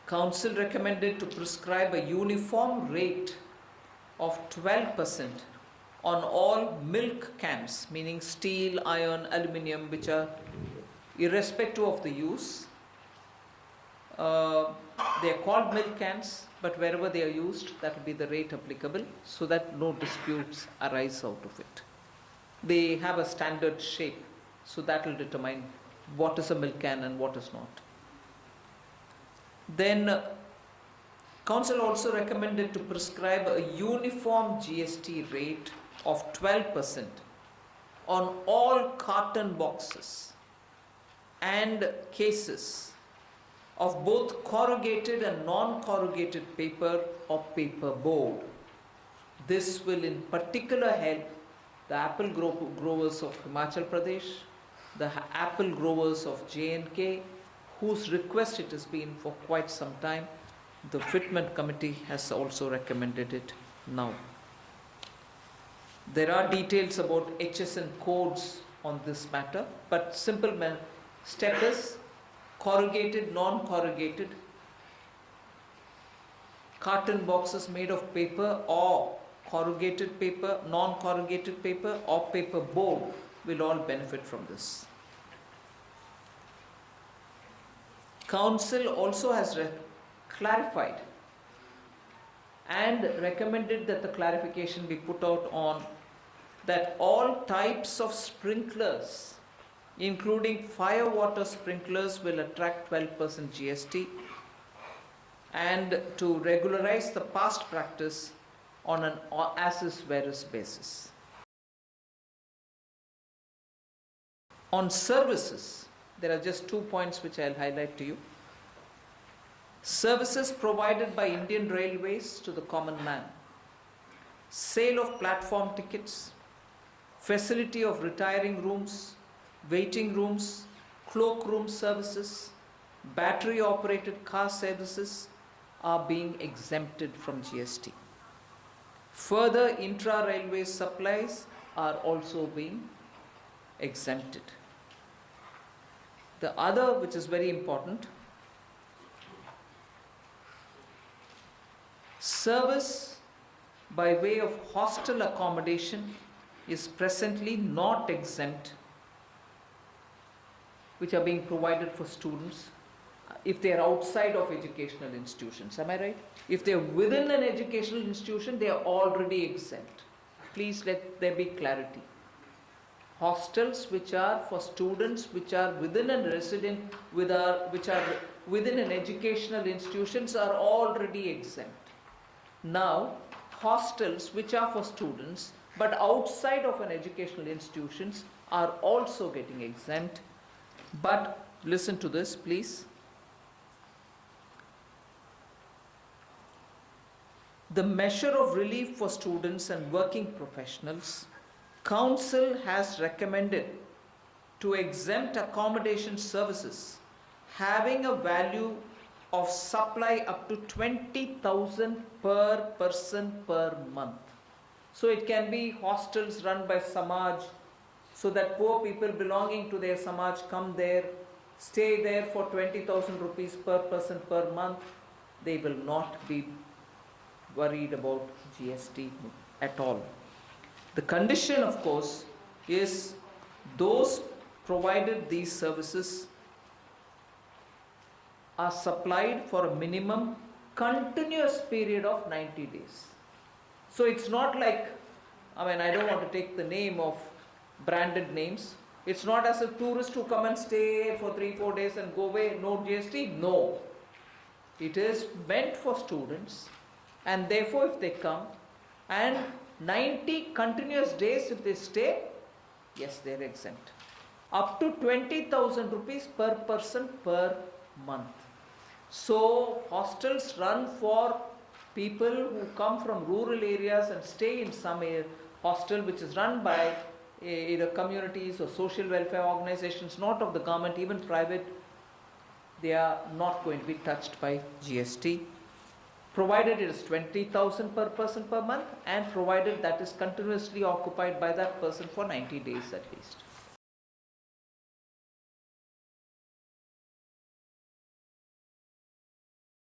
Council recommended to prescribe a uniform rate of 12% on all milk cans, meaning steel, iron, aluminium, which are irrespective of the use. They are called milk cans, but wherever they are used, that will be the rate applicable, so that no disputes arise out of it. They have a standard shape, so that will determine what is a milk can and what is not. Then Council also recommended to prescribe a uniform GST rate of 12% on all carton boxes and cases of both corrugated and non-corrugated paper or paper board. This will in particular help the apple growers of Himachal Pradesh, the apple growers of J&K, whose request it has been for quite some time. The Fitment Committee has also recommended it now. There are details about HSN codes on this matter, but simple step is corrugated, non-corrugated, carton boxes made of paper or corrugated paper, non-corrugated paper or paper board will all benefit from this. Council also has clarified and recommended that the clarification be put out on that all types of sprinklers, including fire water sprinklers, will attract 12% GST, and to regularize the past practice on an as-is whereas basis. On services, there are just 2 points which I'll highlight to you. Services provided by Indian Railways to the common man, sale of platform tickets, facility of retiring rooms, waiting rooms, cloakroom services, battery operated car services are being exempted from GST. Further, intra-railway supplies are also being exempted. The other, which is very important, service by way of hostel accommodation is presently not exempt, which are being provided for students if they are outside of educational institutions. Am I right? If they are within an educational institution, they are already exempt. Please let there be clarity. Hostels which are for students which are within a resident, which are within an educational institutions are already exempt. Now, hostels which are for students but outside of an educational institutions are also getting exempt. But listen to this, please. The measure of relief for students and working professionals, Council has recommended to exempt accommodation services having a value of supply up to 20,000 per person per month. So it can be hostels run by Samaj, so that poor people belonging to their Samaj come there, stay there for 20,000 rupees per person per month. They will not be worried about GST at all. The condition, of course, is those provided these services are supplied for a minimum continuous period of 90 days. So it's not like, I don't want to take the name of branded names. It's not as a tourist who come and stay for 3-4 days and go away, no GST. No. It is meant for students, and therefore if they come and 90 continuous days if they stay, yes, they are exempt. Up to 20,000 rupees per person per month. So hostels run for people who come from rural areas and stay in some hostel which is run by either communities or social welfare organizations, not of the government, even private. They are not going to be touched by GST, provided it is 20,000 per person per month and provided that is continuously occupied by that person for 90 days at least.